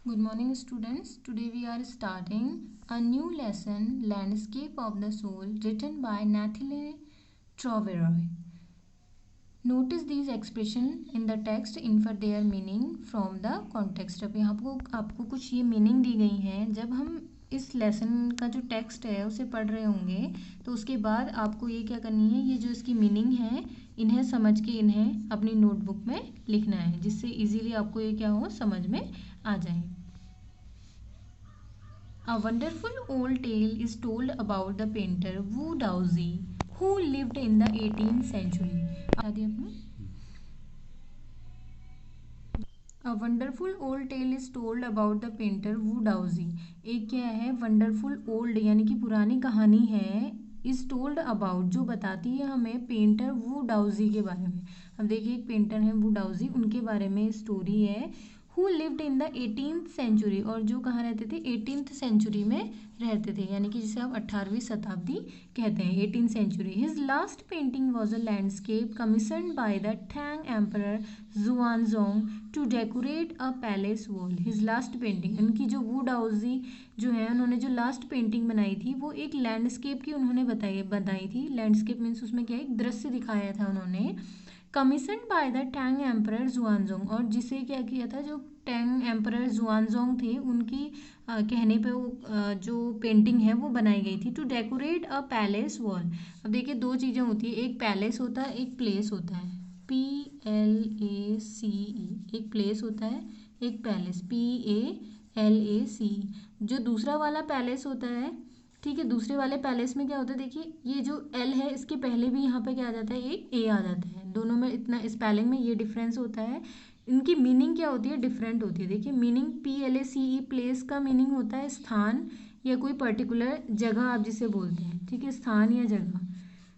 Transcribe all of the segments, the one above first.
Good morning, students. Today we are starting a new lesson, Landscape of the Soul, written by Nathalie Troveroy. Notice these expression in the text, infer their meaning from the context. अब यहाँ आपको कुछ ये meaning दी गई हैं. जब हम इस लेसन का जो टेक्स्ट है उसे पढ़ रहे होंगे तो उसके बाद आपको ये क्या करनी है, ये जो इसकी मीनिंग है इन्हें समझ के इन्हें अपनी नोटबुक में लिखना है, जिससे इजीली आपको ये क्या हो समझ में आ जाए. A wonderful old tale is told about the painter Wu Daozi who lived in the 18th century. A wonderful old tale is told about the painter Wu Daozi. एक क्या है, वंडरफुल ओल्ड यानी कि पुरानी कहानी है, इज टोल्ड अबाउट जो बताती है हमें पेंटर वू डाउजी के बारे में. अब देखिए एक पेंटर है वू डाउजी, उनके बारे में स्टोरी है. Who lived in the 18th century, और जो कहाँ रहते थे, 18th सेंचुरी में रहते थे, यानी कि जिसे आप 18वीं शताब्दी कहते हैं, 18th century. His last painting was a landscape commissioned by the Tang emperor Xuanzong to decorate a palace wall. His last painting, उनकी जो वू डाउजी जो है उन्होंने जो लास्ट पेंटिंग बनाई थी वो एक लैंडस्केप की उन्होंने बताई थी. लैंडस्केप मीन्स उसमें क्या एक दृश्य दिखाया था उन्होंने, commission by the Tang emperor Xuanzong, और जिसे क्या किया था, जो टैंग एम्परर जुआनजोंग थे उनकी कहने पे वो जो पेंटिंग है वो बनाई गई थी. To decorate a palace wall. अब देखिए दो चीज़ें होती है, एक पैलेस होता है एक प्लेस होता है, PLACE, एक प्लेस होता है एक पैलेस PALAC. जो दूसरा वाला पैलेस होता है, ठीक है, दूसरे वाले पैलेस में क्या होता है, देखिए ये जो L है इसके पहले भी यहाँ पे क्या आ जाता है, एक A आ जाता है. दोनों में इतना स्पेलिंग में ये डिफरेंस होता है. इनकी मीनिंग क्या होती है, डिफरेंट होती है. देखिए मीनिंग PLACE प्लेस का मीनिंग होता है स्थान या कोई पर्टिकुलर जगह आप जिसे बोलते हैं, ठीक है, स्थान या जगह,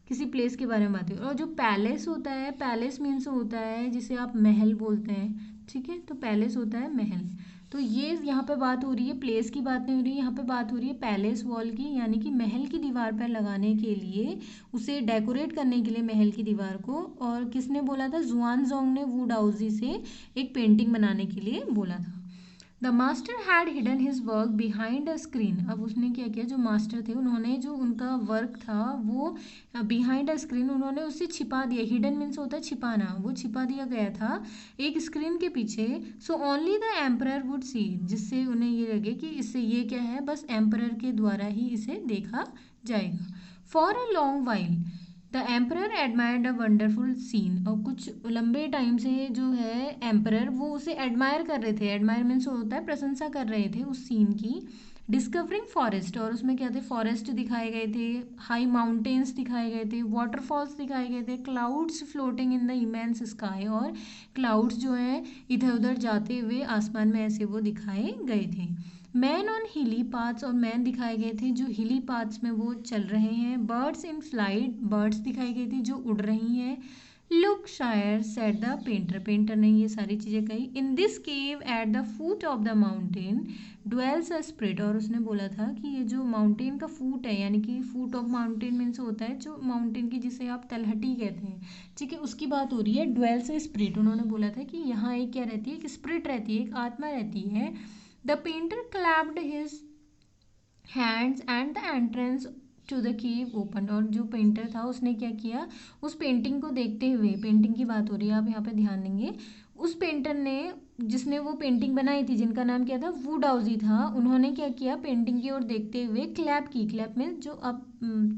किसी प्लेस के बारे में बात है. और जो पैलेस होता है, पैलेस मीन्स होता है जिसे आप महल बोलते हैं, ठीक है, तो पैलेस होता है महल. तो ये यहाँ पे बात हो रही है, प्लेस की बात नहीं हो रही है, यहाँ पे बात हो रही है पैलेस वॉल की, यानी कि महल की दीवार पर लगाने के लिए, उसे डेकोरेट करने के लिए महल की दीवार को. और किसने बोला था, जुआनजोंग ने वू डाउजी से एक पेंटिंग बनाने के लिए बोला था. The master had hidden his work behind a screen. अब उसने क्या किया, जो मास्टर थे उन्होंने जो उनका वर्क था वो बिहाइंड अ स्क्रीन, उन्होंने उसे छिपा दिया. हिडन मीन्स होता है छिपाना, वो छिपा दिया गया था एक स्क्रीन के पीछे. So only the emperor would see, जिससे उन्हें ये लगे कि इससे ये क्या है, बस एम्परर के द्वारा ही इसे देखा जाएगा. For a long while the emperor admired a wonderful scene. और कुछ लंबे टाइम से जो है एम्परर वो उसे एडमायर कर रहे थे, एडमायर मीन्स होता है प्रशंसा कर रहे थे उस सीन की. डिस्कवरिंग फॉरेस्ट, और उसमें क्या थे, फॉरेस्ट दिखाए गए थे, हाई माउंटेन्स दिखाए गए थे, वाटरफॉल्स दिखाए गए थे, clouds floating in the immense sky, और क्लाउड्स जो हैं इधर उधर जाते हुए आसमान में ऐसे वो दिखाए गए थे. मैन ऑन हिली पाथ्स, और मैन दिखाए गए थे जो हिली पाथ्स में वो चल रहे हैं. बर्ड्स इन फ्लाइट, बर्ड्स दिखाई गई थी जो उड़ रही हैं. लुक शायर सेड द पेंटर, पेंटर ने ये सारी चीज़ें कही. In this cave at the foot of the mountain dwells a spirit, और उसने बोला था कि ये जो माउंटेन का फूट है, यानी कि फूट ऑफ माउंटेन मीन्स होता है जो माउंटेन की जिसे आप तलहटी कहते हैं, ठीक है, उसकी बात हो रही है. ड्वेल्स अ स्पिरिट, उन्होंने बोला था कि यहाँ एक क्या रहती है, एक स्पिरिट रहती है, एक आत्मा रहती है. The painter clapped his hands and the entrance to the cave opened. और जो पेंटर था उसने क्या किया, उस पेंटिंग को देखते हुए, पेंटिंग की बात हो रही है, आप यहाँ पे ध्यान देंगे, उस पेंटर ने जिसने वो पेंटिंग बनाई थी जिनका नाम क्या था, वू डाउजी था, उन्होंने क्या किया, पेंटिंग की ओर देखते हुए क्लैप की. क्लैप में जो अब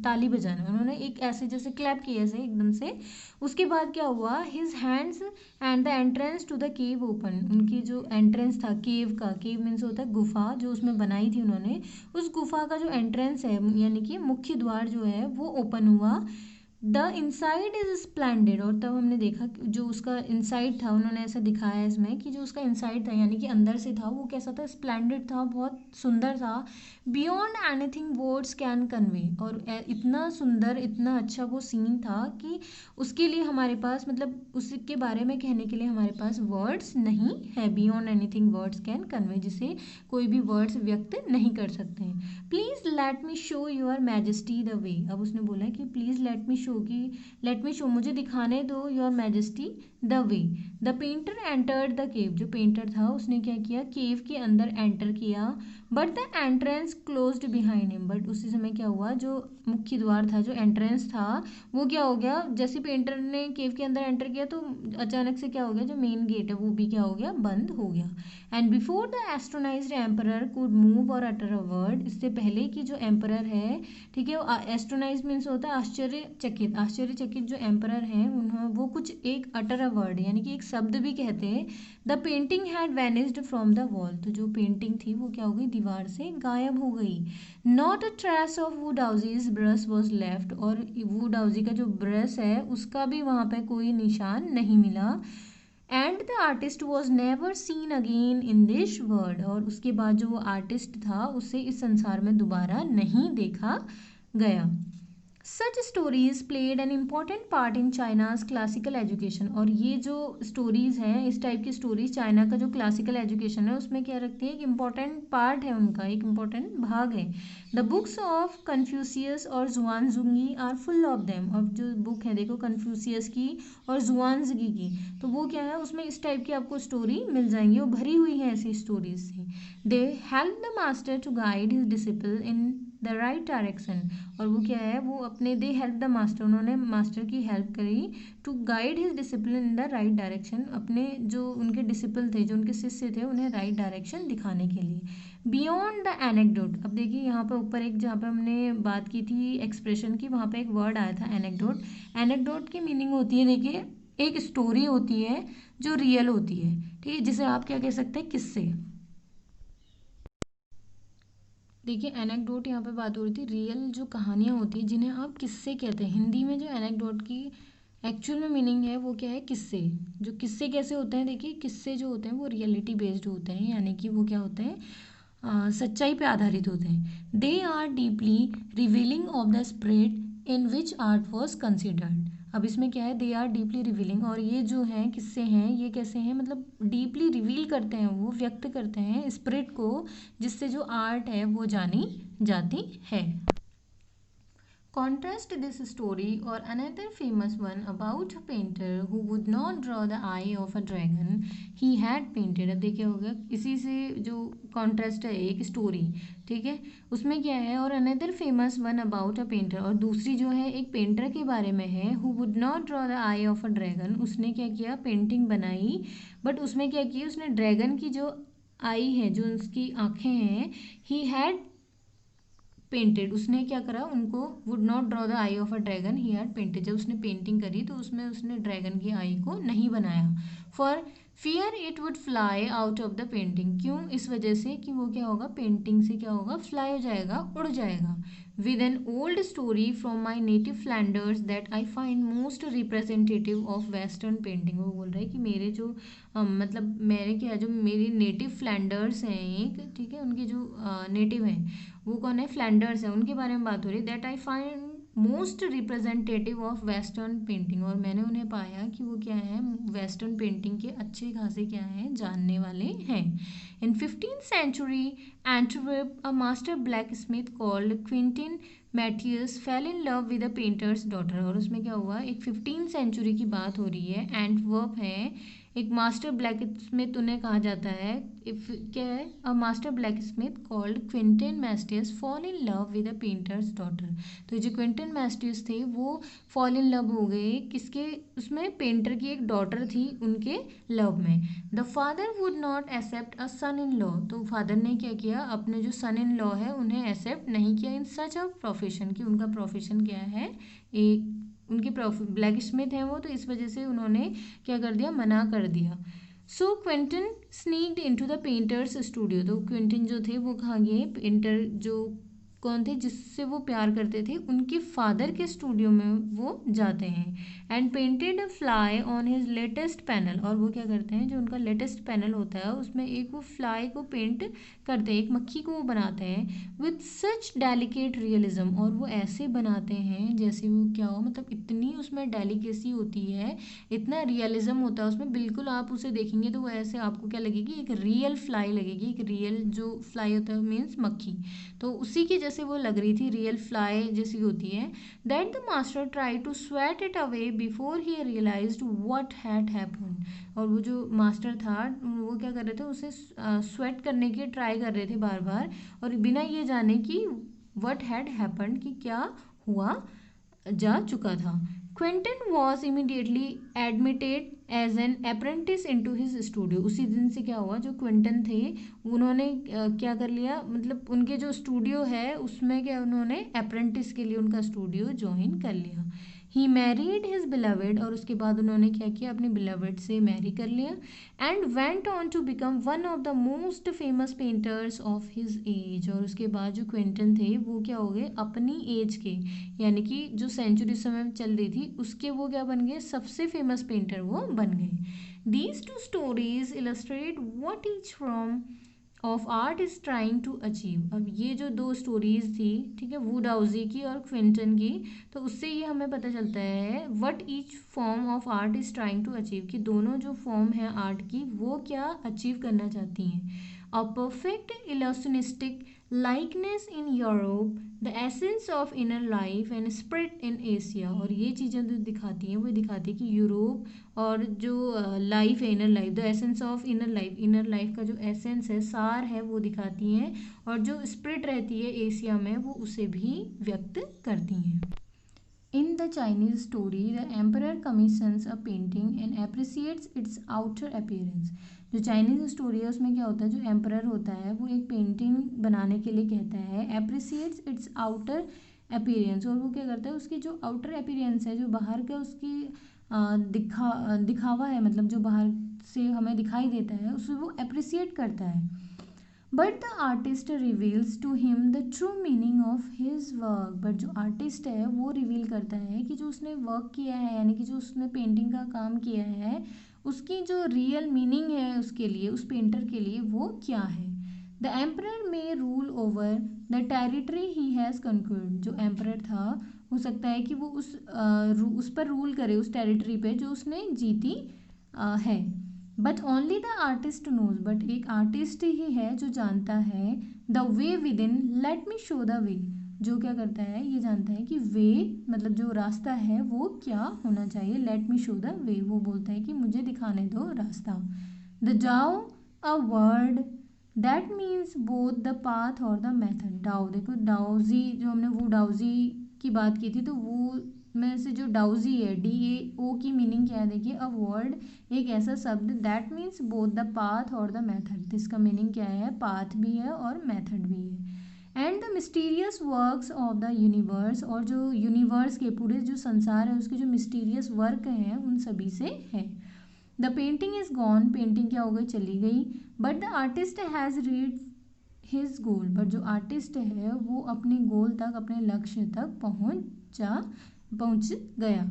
ताली बजाना, उन्होंने एक ऐसे जैसे क्लैप किया ऐसे एकदम से. उसके बाद क्या हुआ, his hands and the entrance to the cave open, उनकी जो एंट्रेंस था केव का, केव मीन्स होता है गुफा, जो उसमें बनाई थी उन्होंने, उस गुफा का जो एंट्रेंस है यानी कि मुख्य द्वार जो है वो ओपन हुआ. द इनसाइड इज स्प्लेंडेड, और तब हमने देखा कि जो उसका इनसाइड था, उन्होंने ऐसा दिखाया इसमें कि जो उसका इनसाइड था यानी कि अंदर से था, वो कैसा था, स्प्लेंडेड था, बहुत सुंदर था. Beyond anything words can convey, और इतना सुंदर इतना अच्छा वो सीन था कि उसके लिए हमारे पास, मतलब उसके बारे में कहने के लिए हमारे पास वर्ड्स नहीं है. Beyond anything words can convey, जिसे कोई भी वर्ड्स व्यक्त नहीं कर सकते हैं. Please let me show your majesty the way. अब उसने बोला कि प्लीज़ लेट मी शो, कि लेट मी शो मुझे दिखाने दो, your majesty the way, the painter entered the cave, जो पेंटर था उसने क्या किया, केव के अंदर एंटर किया, but the entrance closed behind him, but उसी समय क्या हुआ, जो मुख्य द्वार था, जो एंट्रेंस था, वो क्या हो गया, जैसे पेंटर ने केव के अंदर एंटर किया तो अचानक से क्या हो गया, जो मेन गेट है वो भी क्या हो गया, बंद हो गया। And before the astonished emperor could move or utter a word, इससे पहले कि जो एम्परर है, ठीक है, एस्ट्रोनाइज मीन्स होता है आश्चर्यचकित, आश्चर्यचकित जो एम्परर हैं उन्होंने वो कुछ एक अटर अ वर्ड यानी कि एक शब्द भी कहते हैं, the painting had vanished from the wall, तो जो पेंटिंग थी वो क्या हो गई, दीवार से गायब हो गई। Not a trace of Wu Daozi's brush was left, और वुडाउजी का जो ब्रश है उसका भी वहाँ पे कोई निशान नहीं मिला। And the artist was never seen again in this world, और उसके बाद जो वो आर्टिस्ट था उसे इस संसार में दोबारा नहीं देखा गया। Such stories played an important part in China's classical education, और ये जो स्टोरीज हैं, इस टाइप की स्टोरीज चाइना का जो क्लासिकल एजुकेशन है उसमें क्या रखती है, एक इम्पॉर्टेंट पार्ट है उनका, एक इम्पॉर्टेंट भाग है। द बुक्स ऑफ कन्फ्यूशियस और जुआनजुंगी आर फुल ऑफ देम, और जो बुक है देखो कन्फ्यूशियस की और जुआनजगी की, तो वो क्या है, उसमें इस टाइप की आपको स्टोरी मिल जाएंगी, वो भरी हुई है ऐसी स्टोरीज से। They help the master to guide his disciple in the right direction, और वो क्या है, वो अपने दे हेल्प द मास्टर, उन्होंने मास्टर की हेल्प करी, to guide his discipline in the right direction, अपने जो उनके डिसिपल थे, जो उनके शिष्य थे, उन्हें राइट डायरेक्शन दिखाने के लिए। बियॉन्ड द एनेक्डोट, अब देखिए यहाँ पे ऊपर एक जहाँ पे हमने बात की थी एक्सप्रेशन की, वहाँ पे एक वर्ड आया था एनेक्डोट। एनेक्डोट की मीनिंग होती है, देखिए एक स्टोरी होती है जो रियल होती है, ठीक है, जिसे आप क्या कह सकते हैं, किस्से। देखिए एनेक्डोट यहाँ पे बात हो रही थी, रियल जो कहानियाँ होती हैं जिन्हें आप किस्से कहते हैं, हिंदी में जो एनेक्डोट की एक्चुअल में मीनिंग है वो क्या है, किस्से। जो किस्से कैसे होते हैं, देखिए किस्से जो होते हैं वो रियलिटी बेस्ड होते हैं, यानी कि वो क्या होते हैं, सच्चाई पे आधारित होते हैं। They are deeply revealing of the spirit in which art was considered, अब इसमें क्या है, दे आर डीपली रिवीलिंग, और ये जो हैं किस्से हैं ये कैसे हैं, मतलब डीपली रिवील करते हैं, वो व्यक्त करते हैं स्पिरिट को, जिससे जो आर्ट है वो जानी जाती है। Contrast this story or another famous one about a painter who would not draw the eye of a dragon he had painted। अब देखिए हो गया, इसी से जो कॉन्ट्रास्ट है एक स्टोरी, ठीक है, उसमें क्या है, और another famous one about a painter, और दूसरी जो है एक पेंटर के बारे में है, who would not draw the I of a dragon, उसने क्या किया, पेंटिंग बनाई, बट उसमें क्या किया, उसने ड्रैगन की जो आई है, जो उसकी आँखें हैं, ही हैड पेंटेड, उसने क्या करा, उनको would not draw the I of a dragon he had painted, जब उसने पेंटिंग करी तो उसमें उसने ड्रैगन की आई को नहीं बनाया। For fear it would fly out of the painting, क्यों, इस वजह से कि वो क्या होगा, पेंटिंग से क्या होगा, फ्लाई हो जाएगा, उड़ जाएगा। With an old story from my native Flanders that I find most representative of western painting, वो बोल रहा है कि मेरे जो मतलब मेरे क्या, जो मेरी नेटिव फ्लैंडर्स हैं एक, ठीक है, उनके जो नेटिव हैं वो कौन है, फ्लैंडर्स है, उनके बारे में बात हो रही है। That I find most representative of western painting, और मैंने उन्हें पाया कि वो क्या है, वेस्टर्न पेंटिंग के अच्छे खासे क्या हैं, जानने वाले हैं। In 15th century Antwerp a master blacksmith called Quentin Matsys fell in love with a painter's daughter, और उसमें क्या हुआ, एक 15th सेंचुरी की बात हो रही है, एंटवर्प है, एक मास्टर ब्लैक स्मिथ उन्हें कहा जाता है, इफ क्या है, a master blacksmith called Quentin Massys fall in love with a painter's daughter, तो जो क्विंटन मैस्टियस थे वो फॉल इन लव हो गए किसके, उसमें पेंटर की एक डॉटर थी उनके लव में। The father would not accept a son in law, तो फादर ने क्या किया, अपने जो सन इन लॉ है उन्हें एक्सेप्ट नहीं किया इन सच अ प्रोफेशन, कि उनका प्रोफेशन क्या है, एक उनकी ब्लैक स्मिथ है वो, तो इस वजह से उन्होंने क्या कर दिया, मना कर दिया। So Quentin sneaked into the painter's studio, तो क्विंटन जो थे वो कहाँ गए, पेंटर जो कौन थे जिससे वो प्यार करते थे उनके फादर के स्टूडियो में वो जाते हैं। And painted a fly on his latest panel, और वो क्या करते हैं, जो उनका लेटेस्ट पैनल होता है उसमें एक वो फ्लाई को पेंट करते हैं, एक मक्खी को वो बनाते हैं, विथ सच डेलिकेट रियलिज्म, और वो ऐसे बनाते हैं जैसे वो क्या हो, मतलब इतनी उसमें डेलिकेसी होती है, इतना रियलिज्म होता है उसमें, बिल्कुल आप उसे देखेंगे तो वो ऐसे आपको क्या लगेगी, एक रियल फ्लाई लगेगी, एक रियल जो फ्लाई होता है मीन्स मक्खी, तो उसी की जैसे वो लग रही थी, रियल फ्लाई जैसी होती है, that the master try to swat it away before he realised what had happened. और वो जो मास्टर था वो क्या कर रहे थे, उसे स्वेट करने की ट्राई कर रहे थे बार बार, और बिना ये जाने कि व्हाट हैड हैपेंड, कि क्या हुआ जा चुका था। Quentin was immediately admitted as an apprentice into his studio. उसी दिन से क्या हुआ, जो क्विंटन थे उन्होंने क्या कर लिया, मतलब उनके जो स्टूडियो है उसमें क्या, उन्होंने अप्रेंटिस के लिए उनका स्टूडियो ज्वाइन कर लिया। ही मैरिड हिज बिलवेड, और उसके बाद उन्होंने क्या किया, अपने बिलवेड से मैरी कर लिया। And went on to become one of the most famous painters of his age. और उसके बाद जो क्विंटन थे वो क्या हो गए, अपनी एज के, यानी कि जो सेंचुरी समय चल रही थी उसके, वो क्या बन गए, सबसे फेमस पेंटर वो बन गए। These two stories illustrate what each from of art is trying to achieve. अब ये जो दो स्टोरीज थी, ठीक है, वुडाउजी की और क्विंटन की, तो उससे ये हमें पता चलता है what each form of art is trying to achieve, कि दोनों जो फॉर्म है आर्ट की वो क्या अचीव करना चाहती हैं। A perfect illusionistic likeness in Europe, the essence of inner life and spirit in Asia. और ये चीज़ें जो दिखाती हैं वो दिखाती है कि यूरोप और जो लाइफ है, inner life, the essence of inner life का जो एसेंस है, सार है, वो दिखाती हैं, और जो स्प्रिट रहती है एशिया में वो उसे भी व्यक्त करती हैं। In the Chinese story, the emperor commissions a painting and appreciates its outer appearance. जो चाइनीज स्टोरी है उसमें क्या होता है, जो एम्परर होता है वो एक पेंटिंग बनाने के लिए कहता है, एप्रिसिएट्स इट्स आउटर अपीयरेंस, और वो क्या करता है, उसकी जो आउटर अपीयरेंस है, जो बाहर का उसकी दिखावा है, मतलब जो बाहर से हमें दिखाई देता है उसे वो अप्रिसिएट करता है। But the artist reveals to him the true meaning of his work. But जो आर्टिस्ट है वो रिवील करता है कि जो उसने वर्क किया है, यानी कि जो उसने पेंटिंग का काम किया है, उसकी जो रियल मीनिंग है उसके लिए, उस पेंटर के लिए, वो क्या है। The emperor may rule over the territory he has conquered. जो एम्परर था हो सकता है कि वो उस पर रूल करे, उस टेरिटरी पे जो उसने जीती है। But only the artist knows, but एक आर्टिस्ट ही है जो जानता है, the way within, let me show the way. जो क्या करता है, ये जानता है कि वे मतलब जो रास्ता है वो क्या होना चाहिए, लेट मी शो द वे, वो बोलता है कि मुझे दिखाने दो रास्ता। The Dow, a word that means both the path और द मेथड। डाओ, देखो डाउजी, जो हमने वो डाउजी की बात की थी, तो वो में से जो डाउजी है, DAO की मीनिंग क्या है, देखिए, अ वर्ड, एक ऐसा शब्द, that means both the path और द मेथड। इसका मीनिंग क्या है, पाथ भी है और मेथड भी है। And the mysterious works of the universe, और जो यूनिवर्स के पूरे जो संसार है उसके जो मिस्टीरियस वर्क हैं उन सभी से है। The painting is gone, painting क्या हो गई, चली गई। But the artist has read his goal, but जो आर्टिस्ट है वो अपने गोल तक, अपने लक्ष्य तक पहुंच गया।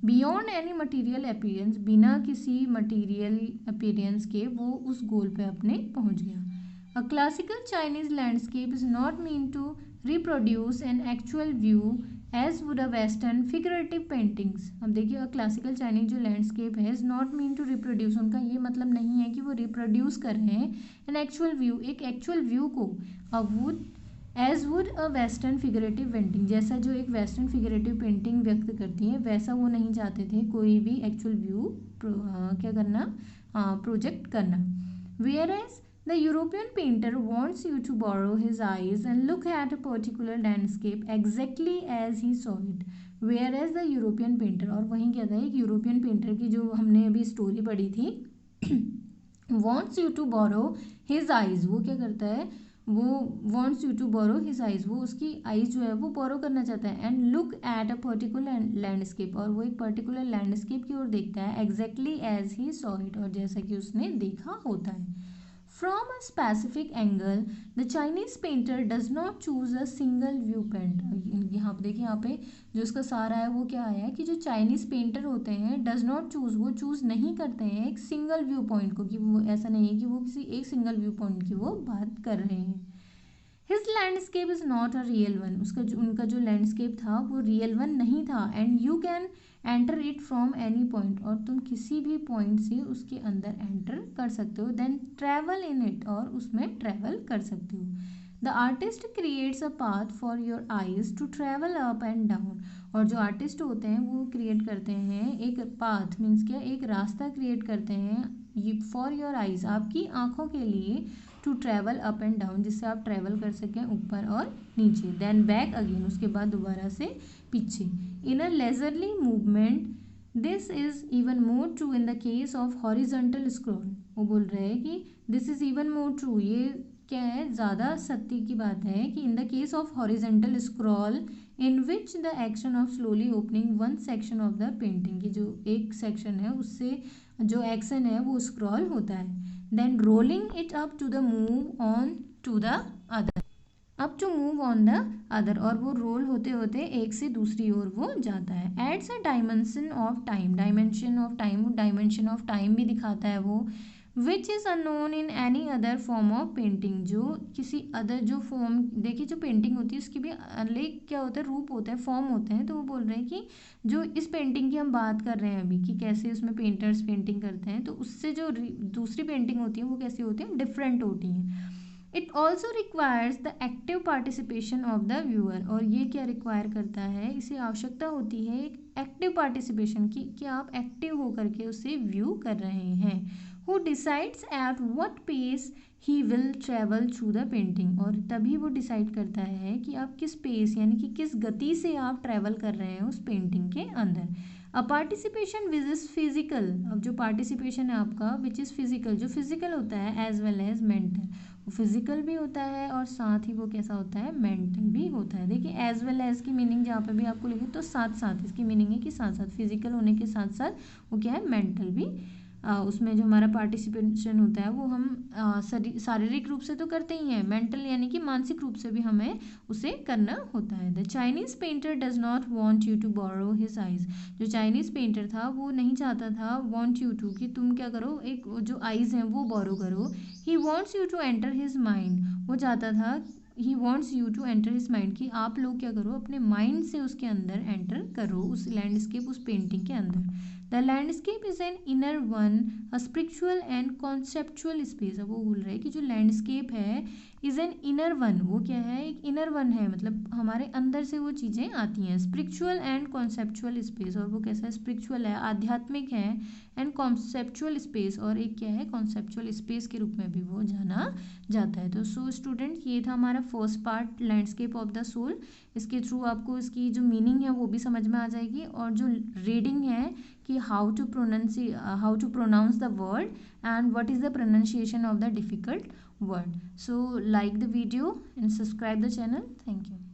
बियॉन्ड एनी मटीरियल अपीयरेंस, बिना किसी मटीरियल अपीयरेंस के वो उस गोल पे अपने पहुंच गया। A classical Chinese landscape is not mean to reproduce an actual view as would a western figurative paintings. अब देखिए, क्लासिकल चाइनीज जो लैंडस्केप है, is not mean to reproduce, उनका ये मतलब नहीं है कि वो रिप्रोड्यूस कर रहे हैं एन एक्चुअल व्यू, एक एक्चुअल व्यू को, as would a western figurative painting, जैसा जो एक वेस्टर्न फिगरेटिव पेंटिंग व्यक्त करती है वैसा वो नहीं चाहते थे कोई भी एक्चुअल व्यू क्या करना, प्रोजेक्ट करना। Whereas the European painter wants you to borrow his eyes and look at a particular landscape exactly as he saw it. Whereas the European painter, और वहीं क्या था, एक यूरोपियन पेंटर की जो हमने अभी स्टोरी पढ़ी थी, wants you to borrow his eyes, वो क्या करता है, वो wants you to borrow his eyes, वो उसकी आइज जो है वो बोरो करना चाहता है। And look at a particular landscape, और वो एक पर्टिकुलर लैंडस्केप की ओर देखता है, exactly as he saw it, और जैसा कि उसने देखा होता है। From a specific angle the Chinese painter does not choose a single viewpoint. यहाँ पे देखिए, यहाँ पे जो इसका सारा है वो क्या है कि जो चाइनीज पेंटर होते हैं, डज नॉट चूज, वो चूज नहीं करते हैं एक सिंगल व्यू पॉइंट को, कि वो ऐसा नहीं है कि वो किसी एक सिंगल व्यू पॉइंट की वो बात कर रहे हैं। His landscape is not a real one, उनका जो लैंडस्केप था वो रियल वन नहीं था। And you can enter it from any point, और तुम किसी भी पॉइंट से उसके अंदर एंटर कर सकते हो। देन ट्रैवल इन इट, और उसमें ट्रैवल कर सकते हो। The artist creates a path for your eyes to travel up and down. और जो आर्टिस्ट होते हैं वो क्रिएट करते हैं एक पाथ, मीन्स क्या, एक रास्ता क्रिएट करते हैं फॉर योर आईज, आपकी आंखों के लिए, to travel up and down, जिससे आप ट्रैवल कर सकें ऊपर और नीचे, देन बैक अगेन, उसके बाद दोबारा से पीछे, in a leisurely movement. This is even more true in the case of horizontal scroll. वो बोल रहे हैं कि this is even more true, ये क्या है, ज़्यादा सत्य की बात है कि in the case of horizontal scroll in which the action of slowly opening one section of the painting, की जो एक सेक्शन है उससे जो एक्शन है वो स्क्रॉल होता है, then rolling it up to the move on to the other, up to move on the other, और वो रोल होते होते एक से दूसरी ओर वो जाता है। Adds a dimension of time, dimension of time भी दिखाता है वो, which is unknown in any other form of painting, जो किसी अदर जो फॉर्म, देखिए जो पेंटिंग होती है उसकी भी अलग क्या होता है, रूप होता है, फॉर्म होते हैं। तो वो बोल रहे हैं कि जो इस पेंटिंग की हम बात कर रहे हैं अभी कि कैसे उसमें पेंटर्स पेंटिंग करते हैं, तो उससे जो दूसरी पेंटिंग होती है वो कैसी होती है, डिफरेंट होती हैं। It also requires the active participation of the viewer, और ये क्या रिक्वायर करता है, इसे आवश्यकता होती है एक एक्टिव पार्टिसिपेशन की, कि आप एक्टिव होकर के उसे व्यू कर रहे हैं। Who decides at what pace he will travel through the painting, और तभी वो डिसाइड करता है कि आप किस पेस यानी कि किस गति से आप ट्रेवल कर रहे हैं उस पेंटिंग के अंदर। A participation which is physical, अब जो पार्टिसिपेशन है आपका विच इज़ फिजिकल, जो फिजिकल होता है as well as mental, physical भी होता है और साथ ही वो कैसा होता है, मेंटल भी होता है। देखिए एज वेल एज की मीनिंग जहाँ पे भी आपको लिखे तो साथ साथ, इसकी मीनिंग है कि साथ साथ, फिजिकल होने के साथ साथ वो क्या है, मेंटल भी। उसमें जो हमारा पार्टिसिपेशन होता है वो हम शारीरिक रूप से तो करते ही हैं, मेंटल यानी कि मानसिक रूप से भी हमें उसे करना होता है। The Chinese painter does not want you to borrow his eyes, जो चाइनीज पेंटर था वो नहीं चाहता था वॉन्ट यू टू, कि तुम क्या करो, एक जो आइज हैं वो बोरो करो। He wants you to enter his mind, वो चाहता था, he wants you to enter his mind, कि आप लोग क्या करो, अपने माइंड से उसके अंदर एंटर करो, उस लैंडस्केप, उस पेंटिंग के अंदर। The landscape is an inner one, a spiritual and conceptual space. अब वो बोल रहे हैं कि जो लैंडस्केप है इज एन इनर वन, वो क्या है, एक इनर वन है, मतलब हमारे अंदर से वो चीज़ें आती हैं। स्पिरिचुअल एंड कॉन्सेप्चुअल स्पेस, और वो कैसा है, स्पिरिचुअल है, आध्यात्मिक है, एंड कॉन्सेप्चुअल स्पेस, और एक क्या है, कॉन्सेप्चुअल स्पेस के रूप में भी वो जाना जाता है। तो सो स्टूडेंट, ये था हमारा first part, landscape of the soul. इसके थ्रू आपको इसकी जो मीनिंग है वो भी समझ में आ जाएगी, और जो रीडिंग है कि how to pronounce the word and what is the pronunciation of the difficult word. So like the video and subscribe the channel. Thank you.